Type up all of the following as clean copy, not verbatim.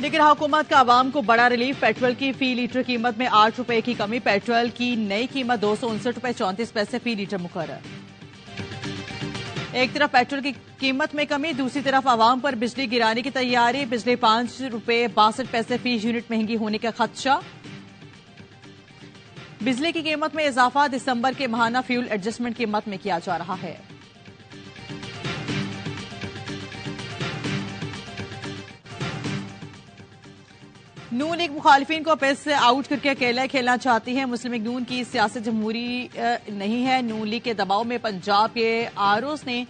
लेकिन हुकूमत का आवाम को बड़ा रिलीफ। पेट्रोल की फी लीटर कीमत में 8 रुपए की कमी। पेट्रोल की नई कीमत 259 रुपए 34 पैसे फी लीटर मुकर्रर। एक तरफ पेट्रोल की कीमत में कमी, दूसरी तरफ आवाम पर बिजली गिराने की तैयारी। बिजली 5 रुपए 62 पैसे फी यूनिट महंगी होने का खदशा। बिजली की कीमत में इजाफा दिसंबर के माहाना फ्यूल एडजस्टमेंट कीमत में किया जा रहा है। नून लीग मुखालिफिन को पिच से आउट करके अकेला खेलना चाहती है। मुस्लिम लीग नून की सियासत जमहूरी नहीं है। नून लीग के दबाव में पंजाब के आरओस ने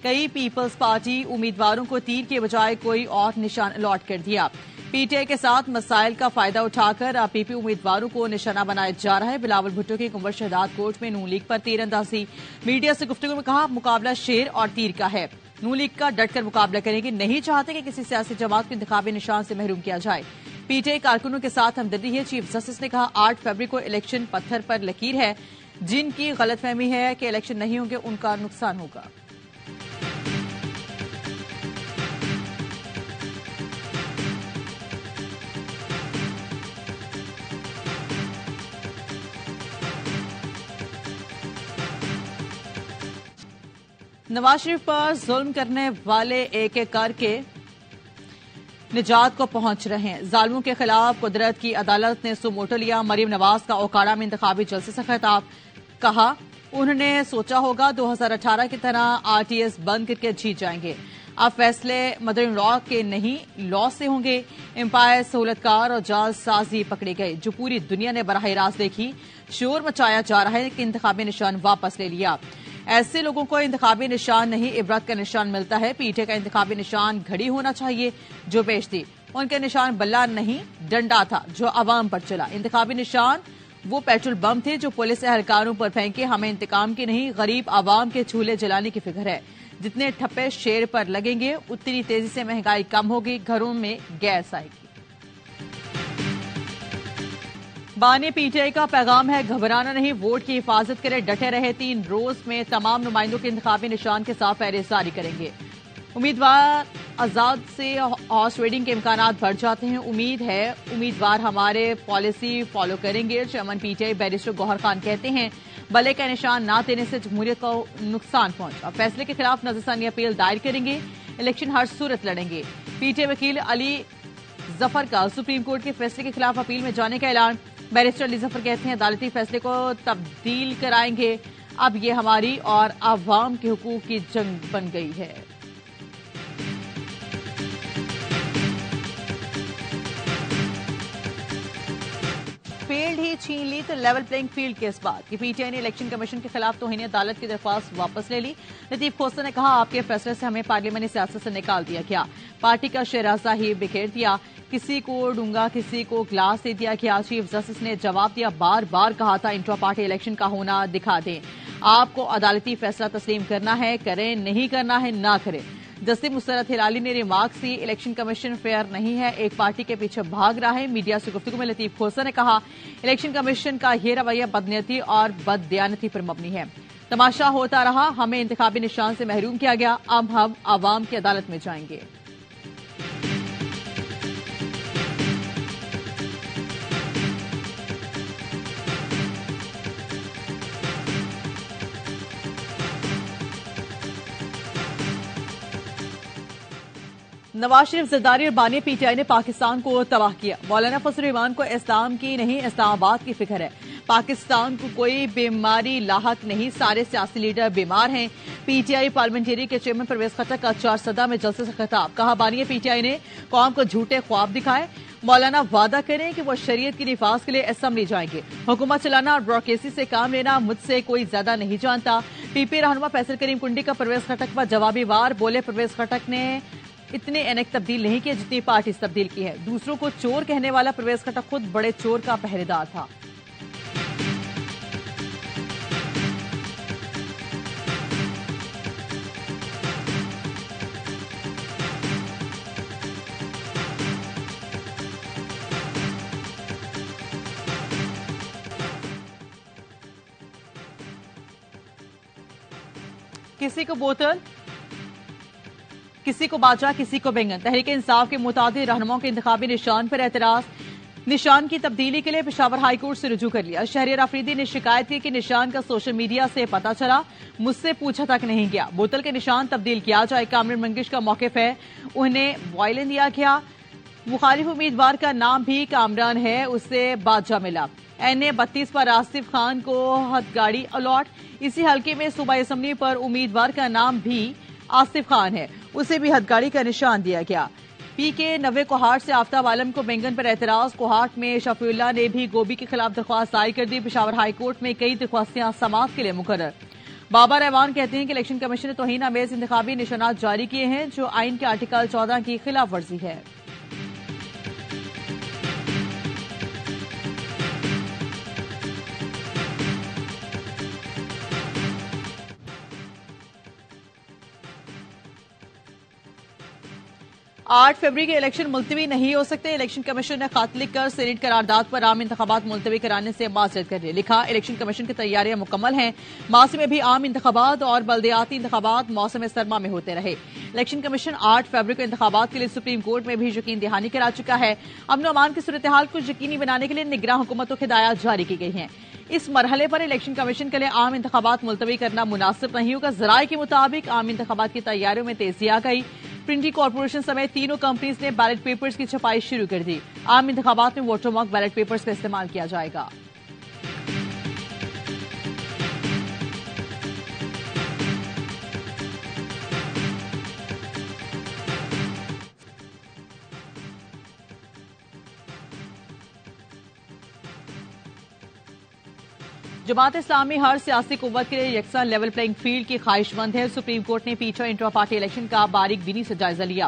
कई पीपल्स पार्टी उम्मीदवारों को तीर के बजाय कोई और निशान अलॉट कर दिया। पीटीआई के साथ मसाइल का फायदा उठाकर पीपी उम्मीदवारों को निशाना बनाया जा रहा है। बिलावल भुट्टो की कुंवर शहदाद कोर्ट में नून लीग पर तीरंदाजी। मीडिया से गुफ्तगू में कहा, मुकाबला शेर और तीर का है। नून लीग का डटकर मुकाबला करेगी, नहीं चाहते कि किसी सियासी जमात को इंतखाबी निशान से महरूम किया जाए। पीटीआई कारकुनों के साथ हमदर्दी है। चीफ जस्टिस ने कहा, 8 फरवरी को इलेक्शन पत्थर पर लकीर है। जिनकी गलतफहमी है कि इलेक्शन नहीं होंगे उनका नुकसान होगा। नवाज शरीफ पर जुल्म करने वाले एक एक करके निजात को पहुंच रहे हैं। जालिमों के खिलाफ कुदरत की अदालत ने सुमोटो लिया। मरीम नवाज का ओकाड़ा में इंतखाबी जलसे से खिताब। कहा, उन्होंने सोचा होगा 2018 की तरह आरटीएस बंद करके जीत जाएंगे। अब फैसले मदर इन लॉ के नहीं, लॉ से होंगे। एम्पायर, सहूलतकार और जालसाजी पकड़े गए जो पूरी दुनिया ने बराह रास्त देखी। शोर मचाया जा रहा है कि इंतखाबी निशान वापस ले लिया। ऐसे लोगों को इंतखाबी निशान नहीं, इबरत का निशान मिलता है। पीटीआई का इंतखाबी निशान घड़ी होना चाहिए जो पेश थी। उनका निशान बल्ला नहीं, डंडा था जो अवाम पर चला। इंतखाबी निशान वो पेट्रोल बम थे जो पुलिस एहलकारों पर फेंके। हमें इंतकाम की नहीं, गरीब आवाम के चूल्हे जलाने की फिक्र है। जितने ठप्पे शेर पर लगेंगे उतनी तेजी से महंगाई कम होगी, घरों में गैस आएगी। बानी पीटीआई का पैगाम है, घबराना नहीं, वोट की हिफाजत करें, डटे रहे। 3 रोज में तमाम नुमाइंदों के इंतखाबी निशान के साथ फहरिस्त करेंगे। उम्मीदवार आजाद से हॉर्स ट्रेडिंग के इम्कान बढ़ जाते हैं। उम्मीद है उम्मीदवार हमारे पॉलिसी फॉलो करेंगे। Chairman PTI barrister Gauhar Khan कहते हैं, बल्ले का निशान न देने से जमहूरियत को नुकसान पहुंचा। फैसले के खिलाफ नजरसानी अपील दायर करेंगे। इलेक्शन हर सूरत लड़ेंगे। पीटीआई वकील अली जफर का सुप्रीम कोर्ट के फैसले के खिलाफ अपील में जाने का ऐलान। बैरिस्टर अली जफर कहते हैं, अदालती फैसले को तब्दील कराएंगे। अब ये हमारी और आवाम के हुकूक की जंग बन गई है। फील्ड ही छीन ली तो लेवल प्लेइंग फील्ड के इस बात कि पीटीआई ने इलेक्शन कमीशन के खिलाफ तौहीन अदालत की दरख्वास्त वापस ले ली। लतीफ खोसर ने कहा, आपके फैसले से हमें पार्लियामानी सियासत से निकाल दिया गया। पार्टी का शराजा ही बिखेर दिया। किसी को डूंगा, किसी को ग्लास दे दिया गया। चीफ जस्टिस ने जवाब दिया, बार बार कहा था इंट्रा पार्टी इलेक्शन का होना दिखा दें। आपको अदालती फैसला तस्लीम करना है, करें, नहीं करना है ना करें। जस्टिस मुसरत हिलाली ने रिमार्क दी, इलेक्शन कमीशन फेयर नहीं है, एक पार्टी के पीछे भाग रहा है। मीडिया से गुफ्तगू में लतीफ खोसर ने कहा, इलेक्शन कमीशन का यह रवैया बदनीयती और बददियानती पर मबनी है। तमाशा होता रहा, हमें इंतखाबी निशान से महरूम किया गया। अब हम आवाम की अदालत में जाएंगे। नवाज शरीफ, जरदारी और बानी पीटीआई ने पाकिस्तान को तबाह किया। मौलाना फजल रहमान को इस्लाम की नहीं, इस्लामाबाद की फिक्र है। पाकिस्तान को कोई बीमारी लाहक नहीं, सारे सियासी लीडर बीमार हैं। पीटीआई पार्लियामेंट्री के चेयरमैन परवेज खट्टक का चारसदा में जलसे से खिताब। कहा, बानी पीटीआई ने कौम को झूठे ख्वाब दिखाए। मौलाना वादा करें कि वो शरीयत की निफाज के लिए असम्बली जाएंगे। हुकूमत चलाना और ब्यूरोक्रेसी से काम लेना मुझसे कोई ज्यादा नहीं जानता। पीपी रहनुमा फैसल करीम कुंडी का परवेज खट्टक पर जवाबी वार। बोले, परवेज खट्टक ने इतने एनेक तब्दील नहीं किए जितनी पार्टी तब्दील की है। दूसरों को चोर कहने वाला परवेज खट्टक खुद बड़े चोर का पहरेदार था। किसी को बाजा किसी को बैंगन। तहरीक इंसाफ के मुताबिक रहनुमाओं के इंतखाबी निशान पर एतराज। निशान की तब्दीली के लिए पेशावर हाईकोर्ट से रुजू कर लिया। शहरियार अफरीदी ने शिकायत की कि निशान का सोशल मीडिया से पता चला, मुझसे पूछा तक नहीं गया। बोतल के निशान तब्दील किया जाए। कामरान मंगिश का मौकिफ है, उन्हें वायलिन दिया गया। मुखालिफ उम्मीदवार का नाम भी कामरान है, उससे बादशाह मिला। NA 32 पर आसिफ खान को हथगाड़ी अलॉट। इसी हल्के में सूबा असम्बली पर उम्मीदवार का नाम भी आसिफ खान है, उसे भी हथगाड़ी का निशान दिया गया। PK 90 कोहाट से आफ्ताब आलम को बैंगन पर एतराज। कोहाट में शफीउल्लाह ने भी गोभी के खिलाफ दरख्वास्त दायर कर दी। पेशावर हाईकोर्ट में कई दरख्वास्तें समाअत के लिए मुकर्रर। बाबा रहमान कहते हैं कि इलेक्शन कमीशन ने तौहीन आमेज इंतखाबी निशानात जारी किए हैं, जो आइन के आर्टिकल 14 की खिलाफ वर्जी है। 8 फरवरी के इलेक्शन मुलतवी नहीं हो सकते। इलेक्शन कमीशन ने खत लिखकर सीनेट करारदाद पर आम इंतखाबात मुलतवी कराने से माजरत कर ली। लिखा, इलेक्शन कमीशन की तैयारियां मुकम्मल हैं। मासी में भी आम इंतखाबात और बल्दियाती इंतखाबात मौसम सरमा में होते रहे। इलेक्शन कमीशन 8 फरवरी को इंतखाबात के लिए सुप्रीम कोर्ट में भी यकीन दहानी करा चुका है। अमन अमान की सूरत हाल को यकीनी बनाने के लिए निगरान हुकूमत को हिदायत जारी की गई हैं। इस मरहले पर इलेक्शन कमीशन के लिए आम इंतखाबात मुलतवी करना मुनासिब नहीं होगा। जराये के मुताबिक आम इंतखाबात की तैयारियों में तेजी आ गई। प्रिंटिंग कॉर्पोरेशन समेत तीनों कंपनीज ने बैलेट पेपर्स की छपाई शुरू कर दी। आम इंतखाबात में वोटरमार्क बैलेट पेपर्स का इस्तेमाल किया जाएगा। जमात इस्लामी हर सियासी कुव्वत के लिए यकसा लेवल प्लेइंग फील्ड की ख्वाहिशमंद है। सुप्रीम कोर्ट ने पीछा इंट्रा पार्टी इलेक्शन का बारीक बीनी से जायजा लिया।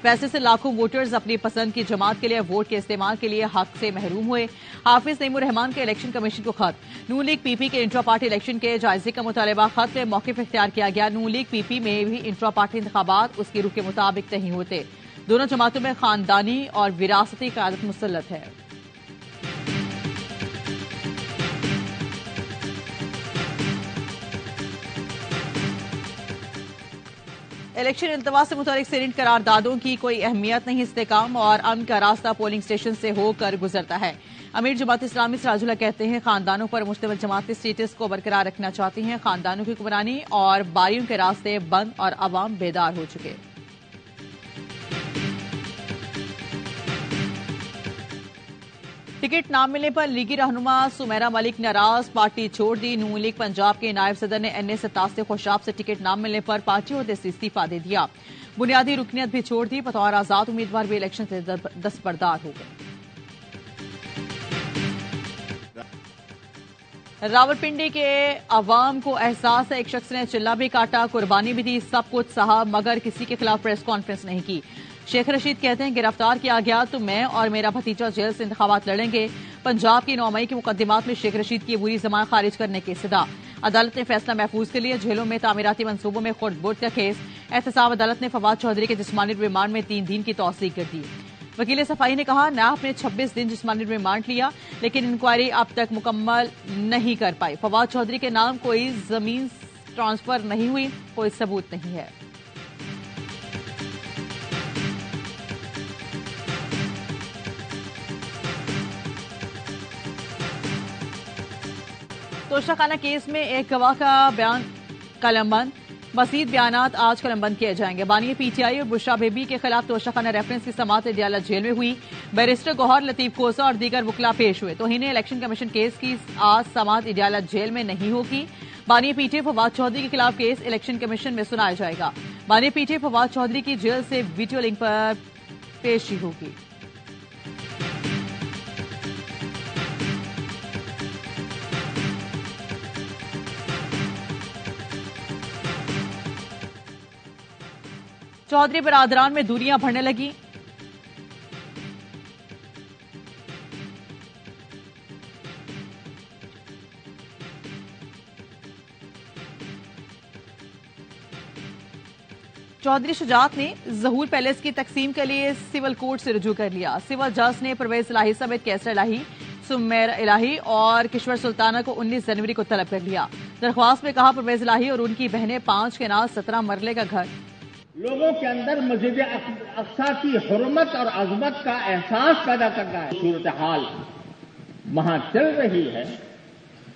फैसले से लाखों वोटर्स अपनी पसंद की जमात के लिए वोट के इस्तेमाल के लिए हक से महरूम हुए। हाफिज नईमुर रहमान के इलेक्शन कमीशन को खत। नून लीग PP के इंट्रा पार्टी इलेक्शन के जायजे का मुतालबा। खत में मौकिफ इख्तियार किया गया। नून लीग PP में भी इंट्रा पार्टी इंतखाबात उसकी रुख के मुताबिक नहीं होते। दोनों जमातों में खानदानी और विरासती क़यादत मुसल्लत है। इलेक्शन इल्तवा से मुतालिक सीनेट करारदादों की कोई अहमियत नहीं। इस्तेकाम और अमन का रास्ता पोलिंग स्टेशन से होकर गुजरता है। अमीर जमात इस्लामी सिराजुल्लाह कहते हैं, खानदानों पर मुश्तमिल जमाती स्टेटस को बरकरार रखना चाहती हैं। खानदानों की हुक्मरानी और बारियों के रास्ते बंद और अवाम बेदार हो चुके। टिकट न मिलने पर लीगी रहनुमा सुमेरा मलिक नाराज, पार्टी छोड़ दी। नून लीग पंजाब के नायब सदर ने NA 87 खुशाब से टिकट न मिलने पर पार्टी ओहदे से इस्तीफा दे दिया। बुनियादी रुकनियत भी छोड़ दी। बतौर आजाद उम्मीदवार भी इलेक्शन से दस्तबरदार हो गए। रावलपिंडी के अवाम को एहसास है, एक शख्स ने चिल्ला भी काटा, कुर्बानी भी दी, सब कुछ सहा, मगर किसी के खिलाफ प्रेस कॉन्फ्रेंस नहीं की। शेख रशीद कहते हैं, गिरफ्तार किया गया तो मैं और मेरा भतीजा जेल से इंतखाबात लड़ेंगे। पंजाब की 9 मई के मुकदमात में शेख रशीद की बुरी जमान खारिज करने की सदा। अदालत ने फैसला महफूज के लिए जेलों में तामीराती मंसूबों में खुर्द-बुर्द का केस। एहतसाब अदालत ने फवाद चौधरी के जिस्मानी रिमांड में 3 दिन की तौसीक कर दी। वकील सफाई ने कहा, नायब ने 26 दिन जिस्मानी रिमांड लिया, लेकिन इंक्वायरी अब तक मुकम्मल नहीं कर पाई। फवाद चौधरी के नाम कोई जमीन ट्रांसफर नहीं हुई, कोई सबूत नहीं है। तोशाखाना केस में एक गवाह का बयान कलमबंद। मजीद बयानात आज कलमबंद किए जाएंगे। बानी PTI और बुशरा बेबी के खिलाफ तोशाखाना रेफरेंस की समाअत अडयाला जेल में हुई। बैरिस्टर गौहर लतीफ खोसा और दीगर वकला पेश हुए। तौहीन इलेक्शन कमीशन केस की आज समाअत अडयाला जेल में नहीं होगी। बानी PTI फवाद चौधरी के खिलाफ केस इलेक्शन कमीशन में सुनाया जाएगा। बानी PTI फवाद चौधरी की जेल से वीडियो लिंक पर पेशी होगी। चौधरी बरादरान में दूरियां बढ़ने लगी। चौधरी शुजात ने ज़हूर पैलेस की तकसीम के लिए सिविल कोर्ट से रुजू कर लिया। सिविल जज ने परवेज इलाही समेत कैसर इलाही, सुमेर इलाही और किश्वर सुल्ताना को 19 जनवरी को तलब कर लिया। दरख्वास्त में कहा, परवेज इलाही और उनकी बहनें 5 के नाज 17 मरले का घर लोगों के अंदर मस्जिद अक्सा की हुर्मत और अजमत का एहसास पैदा करना है। सूरत हाल वहां चल रही है,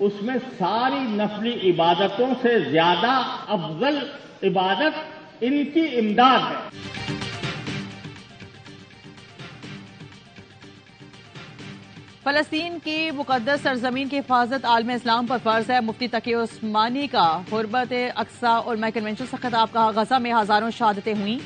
उसमें सारी नफली इबादतों से ज्यादा अफजल इबादत इनकी इमदाद है। फलस्तीन की मुकद्दस सरजमीन की हिफाजत आलम इस्लाम पर फर्ज है। मुफ्ती तकी उस्मानी का हुर्बत अक्सा उलमा कन्वेंशन से खिताब कहा, गजा में हजारों शहादतें हुई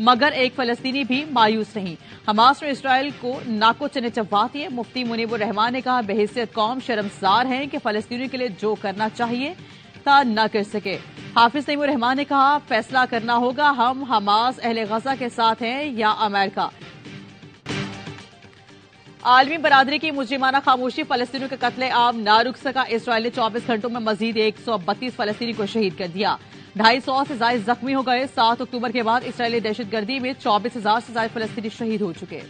मगर एक फलस्तीनी भी मायूस नहीं। हमास ने इसराइल को नाको चने चबवा दिए। मुफ्ती मुनीबुर रहमान ने कहा, बेहैसियत कौम शर्मसार हैं कि फलस्तीनियों के लिए जो करना चाहिए था न कर सके। हाफिज तैमूर रहमान ने कहा, फैसला करना होगा, हम हमास अहले गजा के साथ हैं या अमेरिका। आलमी बरादरी की मुजरिमाना खामोशी, फलस्तीनियों के कत्ले आम ना रुक सका। इसराइल ने 24 घंटों में मजीद 132 फलस्तीनी को शहीद कर दिया। 250 से ज्यादा जख्मी हो गए। 7 अक्टूबर के बाद इसराइली दहशतगर्दी में 24,000 से ज्यादा फलस्तीनी शहीद हो चुके।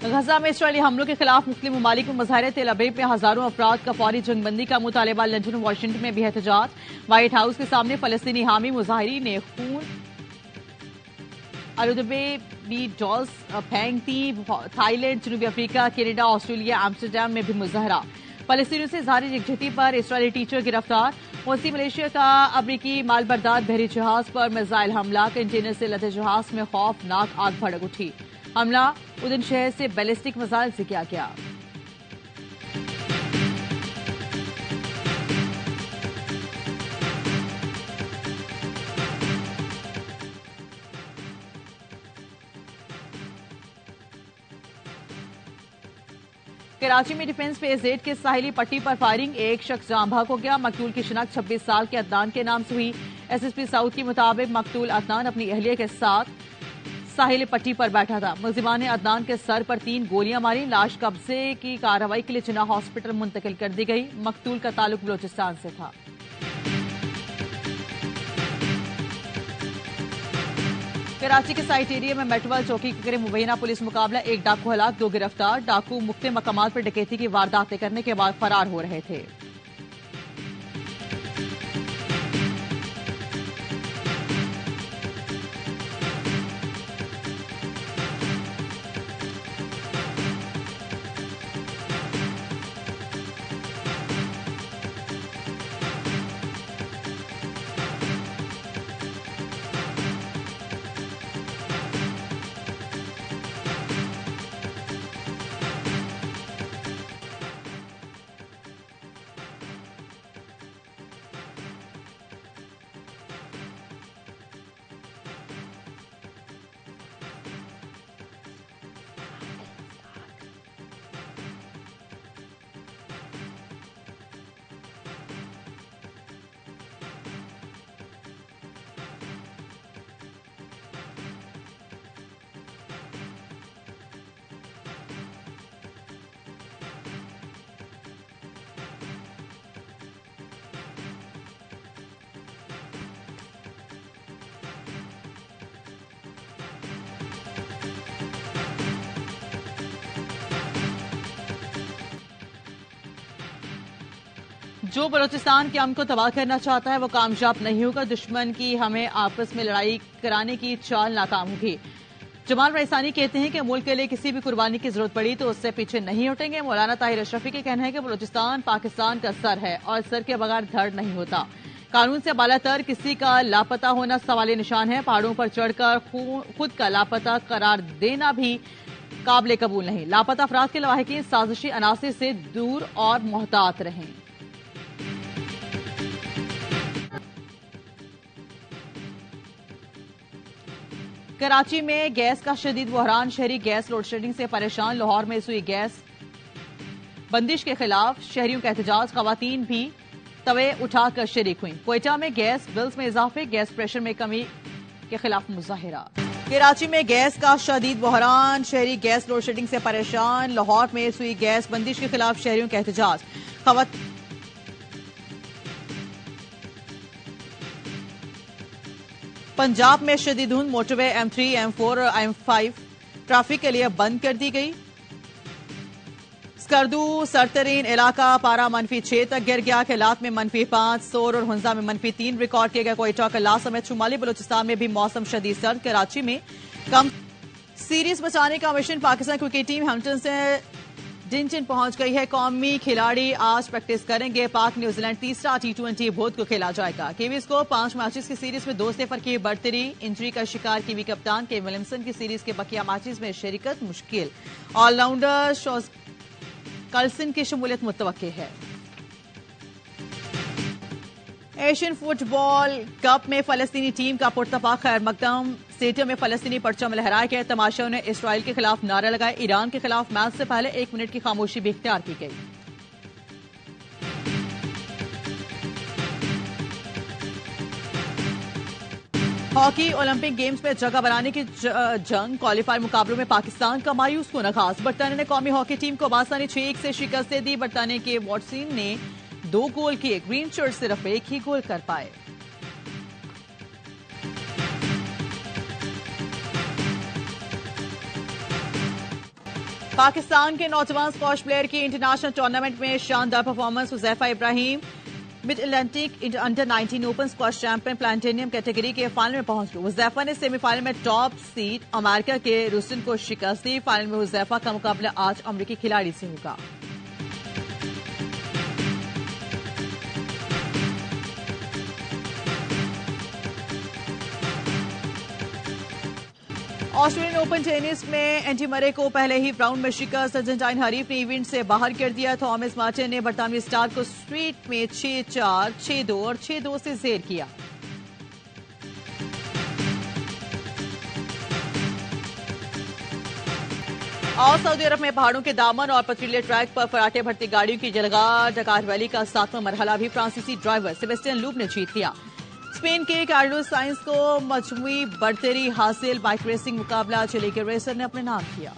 गजा में इसराइली हमलों के खिलाफ मुख्तलिफ ममालिक में मुजाहरे। तेल अबीब में हजारों अफराद का फौरी जंगबंदी का मुतालबा। लंदन और वाशिंगटन में भी एहतजाज। व्हाइट हाउस के सामने फलस्तीनी हामी मुजाहिरीन ने खून आलूदबे बी डॉल्स फेंकती। थाईलैंड, जनूबी अफ्रीका, कनाडा, ऑस्ट्रेलिया, एम्स्टरडैम में भी मुजाहरा। फलस्तीनियों से जारी यकजहती पर इसराइली टीचर गिरफ्तार। वसी मलेशिया का अमरीकी मालबरदार बहरी जहाज पर मिसाइल हमला। कंटेनर से लदे जहाज में खौफनाक आग भड़क उठी। हमला उदन शहर से बैलिस्टिक मिसाइल से किया गया। कराची में डिफेंस फेज 8 के साहिली पट्टी पर फायरिंग। एक शख्स जाँ बहक हो गया। मकतूल की शिनाख्त 26 साल के अदनान के नाम से हुई। एसएसपी साउथ के मुताबिक मकतूल अदनान अपनी अहलिया के साथ साहिल पट्टी पर बैठा था। मुलजिमान ने अदनान के सर पर 3 गोलियां मारी। लाश कब्जे की कार्रवाई के लिए जिन्ना हॉस्पिटल मुंतकिल कर दी गई। मकतूल का ताल्लुक बलोचिस्तान से था। कराची के साइट एरिया में मेटवाल चौकी के करीब मुबैना पुलिस मुकाबला। एक डाकू हलाक, 2 गिरफ्तार। डाकू मुख्तलिफ मकामात पर डकैती की वारदातें करने के बाद फरार हो रहे थे। जो बलोचिस्तान के अमन को तबाह करना चाहता है वो कामयाब नहीं होगा। दुश्मन की हमें आपस में लड़ाई कराने की चाल नाकाम होगी। जमाल रईसानी कहते हैं कि मुल्क के लिए किसी भी कुर्बानी की जरूरत पड़ी तो उससे पीछे नहीं हटेंगे। मौलाना ताहिर अशरफी का कहना है कि बलोचिस्तान पाकिस्तान का सर है और सर के बगैर धड़ नहीं होता। कानून से बालातर किसी का लापता होना सवाल निशान है। पहाड़ों पर चढ़कर खुद का लापता करार देना भी काबिल कबूल नहीं। लापता अफराद के लवाहिकीन साजिशी अनासिर से दूर और मोहतात रहें। कराची में गैस का शदीद बहरान। शहरी गैस लोड शेडिंग से परेशान। लाहौर में सुई गैस बंदिश के खिलाफ शहरियों का एहतजाज। खवातीन भी तवे उठाकर शरीक हुई। क्वेटा में गैस बिल्स में इजाफे, गैस प्रेशर में कमी के खिलाफ मुजाहिरा। कराची में गैस का शदीद बहरान। शहरी गैस लोड शेडिंग से परेशान। लाहौर में सुई गैस बंदिश के खिलाफ शहरियों का एहतजाज। पंजाब में शदीद धुंध। मोटरवे M3, M4 और M5 ट्रैफिक के लिए बंद कर दी गई। स्कर्दू सरतरीन इलाका पारा -6 तक गिर गया। खिलात में -5, सोर और हुंजा में -3 रिकॉर्ड किए गए। कोयटा, कल्ला समेत शुमाली बलूचिस्तान में भी मौसम शदीद सर्द। कराची में कम सीरीज बचाने का mission. Pakistan cricket team Hampton से डिंचन पहुंच गई है। कौमी खिलाड़ी आज प्रैक्टिस करेंगे। पाक न्यूजीलैंड तीसरा T20 बुध को खेला जाएगा। कीवीज को 5 मैचेस की सीरीज में 2-0 की बढ़तरी। इंजरी का शिकार कीवी कप्तान केन विलियमसन की सीरीज के बकिया मैचेस में शिरकत मुश्किल। ऑलराउंडर शॉस कल्सन की शमूलियत मुतवक्के है। एशियन फुटबॉल कप में फलस्तीनी टीम का पुरतपाक खैर मकदम। स्टेडियम में फलस्तीनी परचम लहराए गए। तमाशाओं ने इसराइल के खिलाफ नारे लगाए। ईरान के खिलाफ मैच से पहले 1 मिनट की खामोशी भी इख्तियार की गई। हॉकी ओलंपिक गेम्स में जगह बनाने की जंग। क्वालीफायर मुकाबलों में पाकिस्तान का मायूस कुन आगाज। बरतानिया ने कौमी हॉकी टीम को बासानी 6-1 से शिकस्त दे दी। बरतानिया के वॉटसन ने 2 गोल किए। ग्रीन शर्ट सिर्फ 1 ही गोल कर पाए। पाकिस्तान के नौजवान स्क्वॉश प्लेयर की इंटरनेशनल टूर्नामेंट में शानदार performance. Huzaifa Ibrahim Mid Atlantic under 19 open squash champion platinum category के फाइनल में पहुंच गए। हुजैफा ने सेमीफाइनल में टॉप सीड अमेरिका के रुस्टन को शिकस्त दी। फाइनल में हुजैफा का मुकाबला आज अमेरिकी खिलाड़ी से होगा। ऑस्ट्रेलियन ओपन टेनिस में एंडी मरे को पहले ही राउंड में शिकस्त। अर्जेंटाइन हरीफ ने इवेंट से बाहर कर दिया। थॉमस मार्टिन ने बरतानवी स्टार को स्ट्रीट में 6-4, 6-2 और 6-2 से जेर किया। और सऊदी अरब में पहाड़ों के दामन और पथरीले ट्रैक पर फराटे भरती गाड़ियों की जलगार। डकार वैली का 7वां मरहला भी फ्रांसीसी ड्राइवर सेबेस्टियन लूप ने जीत लिया। स्पेन के कार्लोस साइंस को मजमूई बढ़तरी हासिल। बाइक रेसिंग मुकाबला चिली के रेसर ने अपने नाम किया।